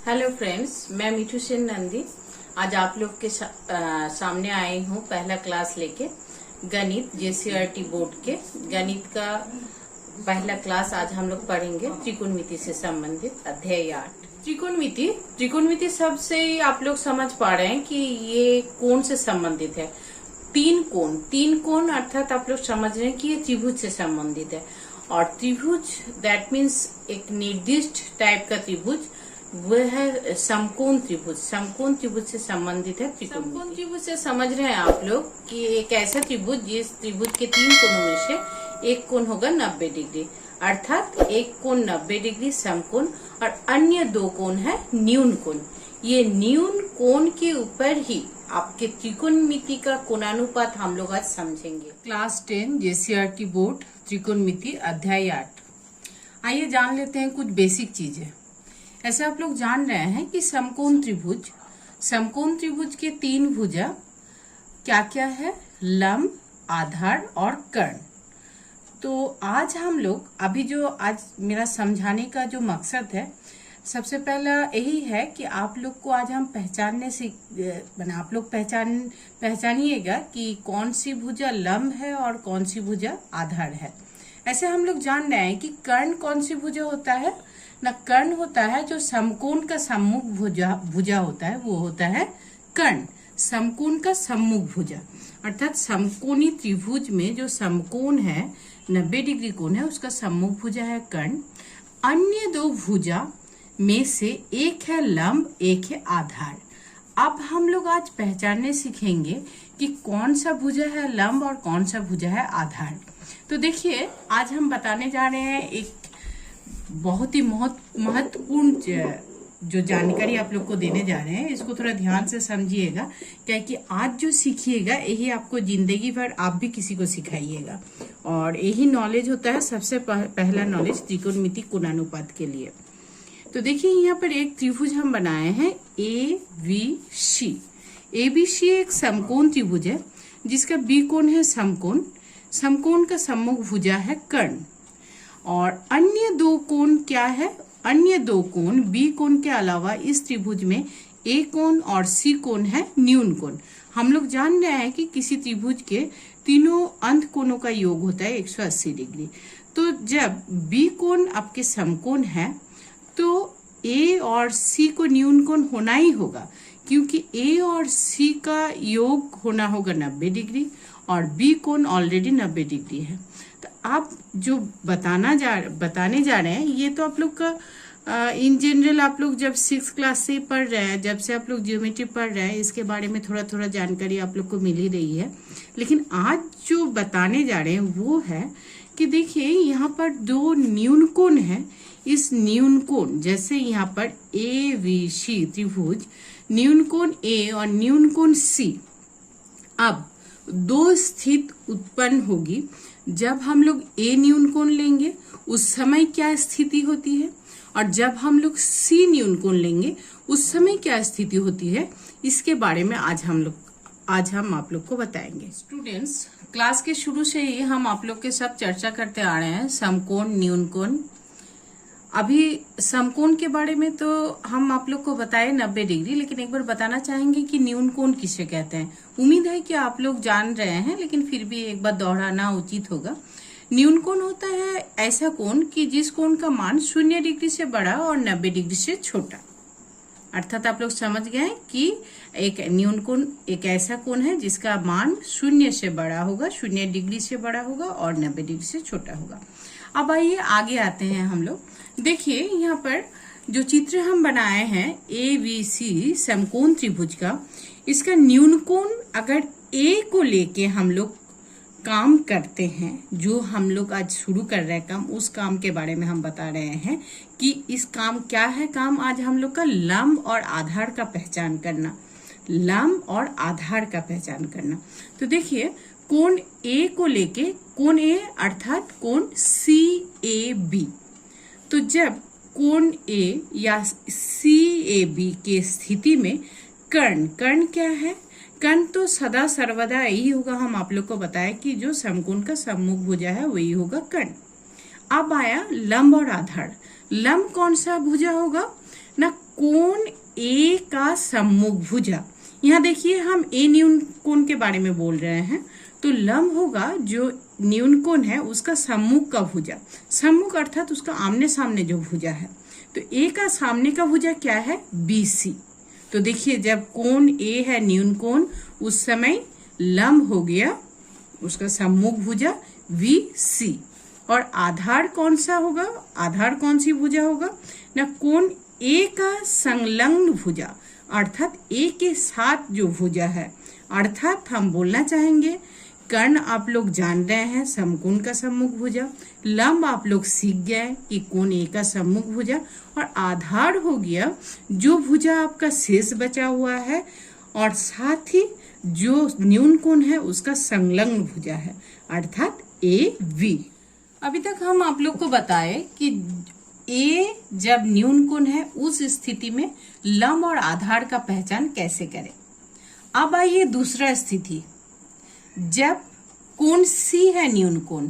Hello friends, मैं मीठू सेन नंदी आज आप लोग के सामने आई हूँ पहला क्लास लेके। गणित जेसीईआरटी बोर्ड के गणित का पहला क्लास आज हम लोग पढ़ेंगे। त्रिकोणमिति से संबंधित अध्याय 8 त्रिकोणमिति शब्द से ही आप लोग समझ पा रहे हैं कि ये कोण से संबंधित है। तीन कोण अर्थात आप लोग समझ रहे हैं कि ये त्रिभुज से संबंधित है। और त्रिभुज दैट मीन्स एक निर्दिष्ट टाइप का त्रिभुज, वह है समकोण त्रिभुज। समकोण त्रिभुज से संबंधित है समकोण त्रिभुज से समझ रहे हैं आप लोग कि एक ऐसा त्रिभुज जिस त्रिभुज के 3 कोणों में से एक कोण होगा 90 डिग्री, अर्थात एक कोण 90 डिग्री समकोण और अन्य 2 कोण है न्यून कोण। ये न्यून कोण के ऊपर ही आपके त्रिकोणमिति का कोणानुपात हम लोग आज समझेंगे। क्लास 10 जेसीईआरटी बोर्ड त्रिकोणमिति अध्याय 8। आइए जान लेते हैं कुछ बेसिक चीजें। ऐसे आप लोग जान रहे हैं कि समकोण त्रिभुज के 3 भुजा क्या क्या है? लंब, आधार और कर्ण। तो आज हम लोग आज मेरा समझाने का जो मकसद है, सबसे पहला यही है कि आप लोग को आज हम पहचानने से आप लोग पहचानिएगा कि कौन सी भुजा लंब है और कौन सी भुजा आधार है। ऐसे हम लोग जान रहे हैं कि कर्ण कौन सी भुजा होता है ना। कर्ण होता है जो समकोण का सम्मुख भुजा होता है, वो होता है कर्ण। समकोण का सम्मुख भुजा अर्थात समकोणी त्रिभुज में जो समकोण है 90 डिग्री कोण है, उसका सम्मुख भुजा है कर्ण। अन्य 2 भुजा में से एक है लंब, एक है आधार। अब हम लोग आज पहचानने सीखेंगे कि कौन सा भुजा है लंब और कौन सा भुजा है आधार। तो देखिए, आज हम बताने जा रहे हैं एक बहुत ही महत्वपूर्ण जो जानकारी आप लोग को देने जा रहे हैं। इसको थोड़ा ध्यान से समझिएगा, क्योंकि आज जो सीखिएगा यही आपको जिंदगी भर आप भी किसी को सिखाइएगा। और यही नॉलेज होता है सबसे पहला नॉलेज त्रिकोणमिति कोणानुपात के लिए। तो देखिए, यहाँ पर एक त्रिभुज हम बनाए हैं ABC। ABC एक समकोण त्रिभुज है जिसका बी कोण है समकोण। समकोण का सम्मुख भुजा है कर्ण। और अन्य 2 कोण क्या है? अन्य 2 कोण बी कोण के अलावा इस त्रिभुज में ए कोण और सी कोण है न्यून कोण। हम लोग जान रहे हैं कि किसी त्रिभुज के तीनों अंत कोणों का योग होता है 180 डिग्री। तो जब बी कोण आपके समकोण है तो ए और सी को न्यून कोण होना ही होगा, क्योंकि ए और सी का योग होना होगा 90 डिग्री और बी कोण ऑलरेडी 90 डिग्री है। तो आप जो बताने जा रहे हैं, ये तो आप लोग का इन जनरल आप लोग जब 6th क्लास से पढ़ रहे हैं, जब से आप लोग ज्योमेट्री पढ़ रहे हैं, इसके बारे में थोड़ा थोड़ा जानकारी आप लोग को मिल ही रही है। लेकिन आज जो बताने जा रहे हैं वो है कि देखिए, यहाँ पर 2 न्यून कोण है। इस न्यून कोण, जैसे यहाँ पर ABC त्रिभुज, न्यून कोण A और न्यून कोण C। अब 2 स्थिति उत्पन्न होगी। जब हम लोग A न्यून कोण लेंगे उस समय क्या स्थिति होती है, और जब हम लोग C न्यून कोण लेंगे उस समय क्या स्थिति होती है, इसके बारे में आज हम आप लोग को बताएंगे। स्टूडेंट्स, क्लास के शुरू से ही हम आप लोग के साथ चर्चा करते आ रहे हैं समकोण, न्यून कोण। अभी समकोण के बारे में तो हम आप लोग को बताए 90 डिग्री, लेकिन एक बार बताना चाहेंगे कि न्यून कोण किसे कहते हैं। उम्मीद है कि आप लोग जान रहे हैं, लेकिन फिर भी एक बार दोहराना उचित होगा। न्यून कोण होता है ऐसा कोण कि जिस कोण का मान 0 डिग्री से बड़ा और 90 डिग्री से छोटा। अर्थात आप लोग समझ गए कि एक न्यून कोण एक ऐसा कोण है जिसका मान 0 से बड़ा होगा, 0 डिग्री से बड़ा होगा और 90 डिग्री से छोटा होगा। अब आइए आगे आते हैं हम लोग। देखिए, यहाँ पर जो चित्र हम बनाए हैं ABC समकोण त्रिभुज का, इसका न्यून कोण अगर A को लेके हम लोग काम करते हैं, जो हम लोग आज शुरू कर रहे हैं काम, उस काम के बारे में हम बता रहे हैं कि इस काम क्या है। काम आज हम लोग का लंब और आधार का पहचान करना, लंब और आधार का पहचान करना। तो देखिए, कोण A को लेके, कोण A अर्थात कोण CAB। तो जब कोण A या CAB के स्थिति में कर्ण क्या है? कर्ण तो सदा सर्वदा यही होगा। हम आप लोग को बताया कि जो समकोण का सम्मुख भुजा है वही होगा कर्ण। अब आया लंब और आधार। लंब कौन सा भुजा होगा ना? कोण ए का सम्मुख भुजा। यहाँ देखिए हम ए न्यून कोण के बारे में बोल रहे हैं, तो लंब होगा जो न्यून कोण है उसका सम्मुख का भुजा। सम्मुख अर्थात उसका आमने सामने जो भुजा है, तो ए का सामने का भुजा क्या है, BC। तो देखिए जब कोण ए है न्यून कोण, उस समय लंब हो गया उसका सम्मुख भुजा VC। और आधार कौन सा होगा, आधार कौन सी भुजा होगा ना, कोण ए का संलग्न भुजा, अर्थात ए के साथ जो भुजा है। अर्थात हम बोलना चाहेंगे कर्ण आप लोग जान रहे हैं समकोण का सम्मुख भुजा, लंब आप लोग सीख गए कि कोण ए का सम्मुख भुजा, और आधार हो गया जो भुजा आपका शेष बचा हुआ है, और साथ ही जो न्यून कोण है उसका संलग्न भुजा है, अर्थात AV। अभी तक हम आप लोग को बताए कि ए जब न्यून कोण है उस स्थिति में लंब और आधार का पहचान कैसे करें। अब आइए दूसरा स्थिति, जब कोण C है न्यून कोण,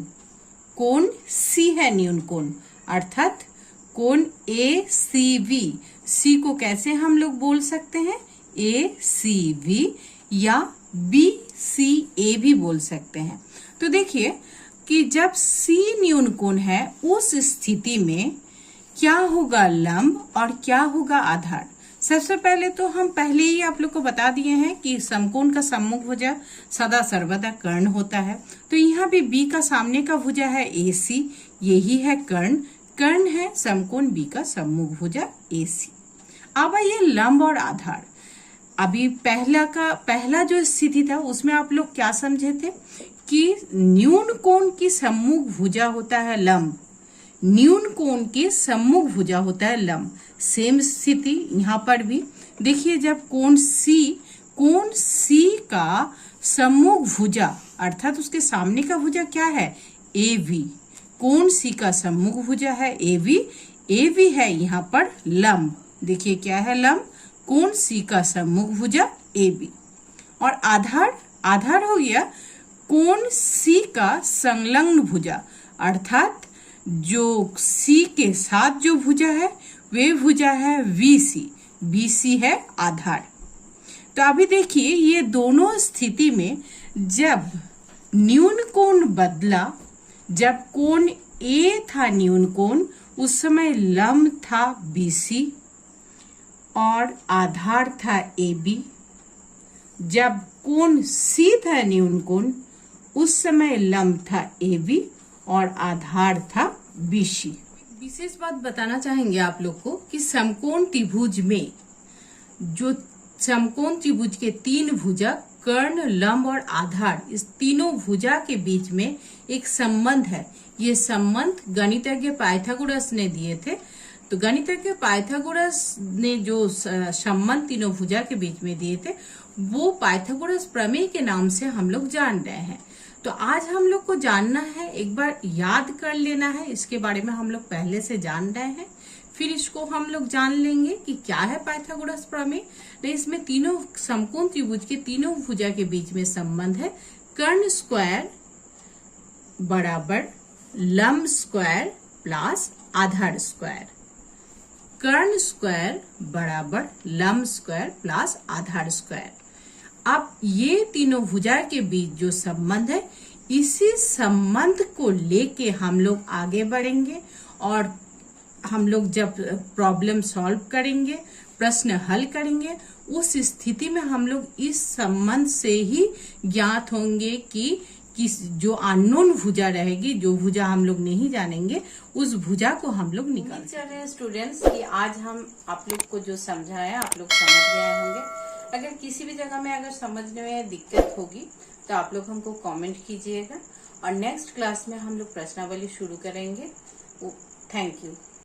कोण C है न्यून कोण, अर्थात कोण ACV। C को कैसे हम लोग बोल सकते हैं, ACV या BCA भी बोल सकते हैं। तो देखिए कि जब C न्यून कोण है उस स्थिति में क्या होगा लंब और क्या होगा आधार। सबसे पहले तो हम पहले ही आप लोग को बता दिए हैं कि समकोण का सम्मुख भुजा सदा सर्वदा कर्ण होता है। तो यहाँ भी B का सामने का भुजा है AC, यही है कर्ण, कर्ण है समकोण B का सम्मुख भुजा AC। अब ये लंब और आधार। अभी पहला जो स्थिति था उसमें आप लोग क्या समझे थे कि न्यून कोण की सम्मुख भुजा होता है लंब, न्यून कोण के सम्मुख भुजा होता है लंब। सेम स्थिति यहाँ पर भी देखिए, जब कोण C का सम्मुख भुजा अर्थात उसके सामने का भुजा क्या है, AV। कोण C का सम्मुख भुजा है AV है यहाँ पर लंब। देखिए क्या है लंब, कोण C का सम्मुख भुजा AB। और आधार हो गया कोण C का संलग्न भुजा, अर्थात जो C के साथ जो भुजा है वे भुजा है BC है आधार। तो अभी देखिए ये दोनों स्थिति में जब न्यून कोण बदला, जब कोण A था न्यून कोण उस समय लंब था BC और आधार था AB। जब कोण C था न्यून कोण उस समय लंब था AB और आधार था BC। विशेष बात बताना चाहेंगे आप लोग को कि समकोण त्रिभुज में जो समकोण त्रिभुज के 3 भुजा कर्ण, लंब और आधार, इस तीनों भुजा के बीच में एक संबंध है। ये संबंध गणितज्ञ पाइथागोरस ने दिए थे। तो गणितज्ञ पाइथागोरस ने जो संबंध तीनों भुजा के बीच में दिए थे वो पाइथागोरस प्रमेय के नाम से हम लोग जान रहे हैं। तो आज हम लोग को जानना है, एक बार याद कर लेना है, इसके बारे में हम लोग पहले से जान रहे हैं, फिर इसको हम लोग जान लेंगे कि क्या है पाइथागोरस प्रमेय। तो इसमें तीनों समकोण त्रिभुज के तीनों भुजा के बीच में संबंध है, कर्ण स्क्वायर बराबर लंब स्क्वायर प्लस आधार स्क्वायर, कर्ण स्क्वायर बराबर लंब स्क्वायर प्लस आधार स्क्वायर। अब ये तीनों भुजा के बीच जो संबंध है, इसी संबंध को लेके हम लोग आगे बढ़ेंगे और हम लोग जब प्रॉब्लम सॉल्व करेंगे, प्रश्न हल करेंगे, उस स्थिति में हम लोग इस संबंध से ही ज्ञात होंगे कि जो अननोन भुजा रहेगी, जो भुजा हम लोग नहीं जानेंगे, उस भुजा को हम लोग निकाल रहे हैं। स्टूडेंट्स कि आज हम आप लोग को जो समझाया आप लोग समझ गए होंगे। अगर किसी भी जगह में अगर समझने में दिक्कत होगी तो आप लोग हमको कमेंट कीजिएगा और नेक्स्ट क्लास में हम लोग प्रश्नावली शुरू करेंगे। Thank you.